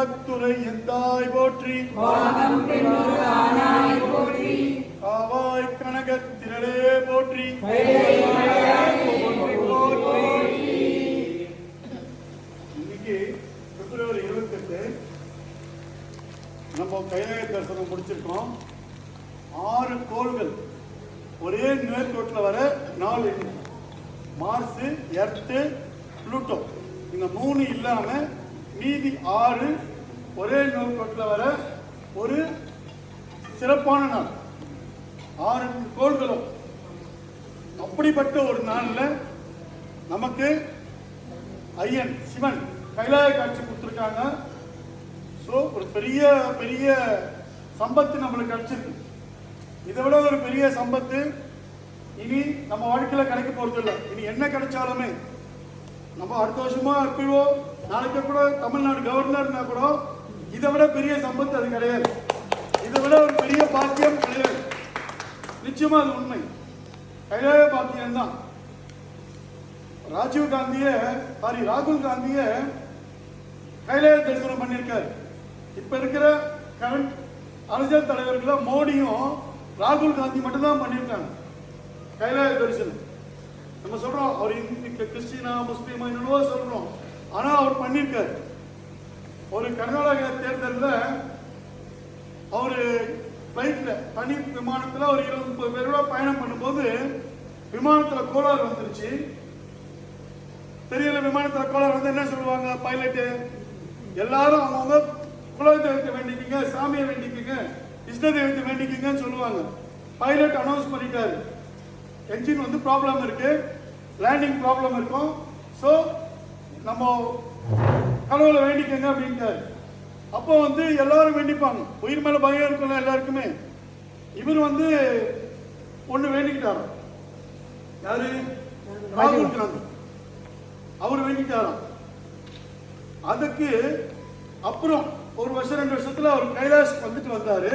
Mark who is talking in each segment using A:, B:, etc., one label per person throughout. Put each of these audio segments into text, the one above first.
A: மனத்துறை எந்தாய் போற்றி காவாய் கனகத்திரளே போற்றி இன்னைக்கு பிப்ரவரி 28 நம்ம கைலாய தரிசனம் முடிச்சிருக்கோம். 6 கோள்கள் ஒரே நேர்கோட்டில் வர 4 மார்ஸ், எர்த்து, புளூட்டோ. இந்த 3 இல்லாம மீதி 6 ஒரே நேர்கோட்டில் வர ஒரு சிறப்பான நாள். 6 கோள்களும் அப்படிப்பட்ட ஒரு நாள்ல நமக்கு ஐயன் சிவன் கைலாய காட்சி கொடுத்துருக்காங்க. ஸோ ஒரு பெரிய பெரிய சம்பத்து நம்மளுக்கு கிடைச்சிருக்கு. இதை விட ஒரு பெரிய சம்பத்து இனி நம்ம வாழ்க்கையில கிடைக்க போறது இல்லை. இனி என்ன கிடைச்சாலுமே நம்ம அடுத்த வருஷமா எப்பயோ நாளைக்கு கூட தமிழ்நாடு கவர்னர்னா கூட இதை விட பெரிய சம்பத்து அது கிடையாது. இதை விட ஒரு பெரிய பாக்கியம் கிடையாது. நிச்சயமா அது உண்மை. கைலாய பாக்கியம் தான். ராகுல் காந்திய கைலாய தரிசனம் பண்ணியிருக்காரு. இப்ப இருக்கிற கரண்ட் அரசியல் தலைவர்கள மோடியும் ராகுல் காந்தி மட்டும் தான் பண்ணியிருக்காங்க கைலாய தரிசனம். நம்ம சொல்றோம் அவர் கிறிஸ்டினா முஸ்லீமா என்னவோ சொல்றோம், ஆனா அவர் பண்ணியிருக்காரு. ஒரு கர்நாடக தேர்தலில் அவரு பிளைட்ல தனி விமானத்துல ஒரு 20-30 பேரோட பயணம் பண்ணும்போது விமானத்துல கோளாறு வந்துருச்சு. தெரியல, விமானத்துல கோளாறு வந்து என்ன சொல்லுவாங்க பைலட்டு எல்லாரும் அவங்க குலதெய்வத்தை வேண்டிக்கிங்க, சாமியை வேண்டிக்கிங்க, இஷ்ட தெய்வத்தை வேண்டிக்கிங்கன்னு சொல்லுவாங்க. பைலட் அனௌன்ஸ் பண்ணிட்டாரு என்ஜின் வந்து ப்ராப்ளம் இருக்கு, லேண்டிங் ப்ராப்ளம் இருக்கும், ஸோ நம்ம கடவுளை வேண்டிக்கங்க அப்படின்ட்டாரு. அப்போ வந்து எல்லாரும் வேண்டிப்பாங்க, உயிர் மேல பயம் இருக்கும்ல எல்லாருக்குமே. இவர் வந்து ஒண்ணு வேண்டிக்கிட்டாராம். யாரு? ராகுல் காந்தி. அவர் வேண்டிட்டாராம். அதுக்கு அப்புறம் 1 வருஷம் 2 வருஷத்துல அவர் கைலாஷ்க்கு வந்துட்டு வந்தாரு.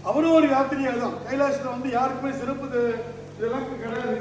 A: அவரும் ஒரு யாத்திரியா தான். கைலாஷ்ல வந்து யாருக்குமே சிறப்பு இதெல்லாம் கிடையாது.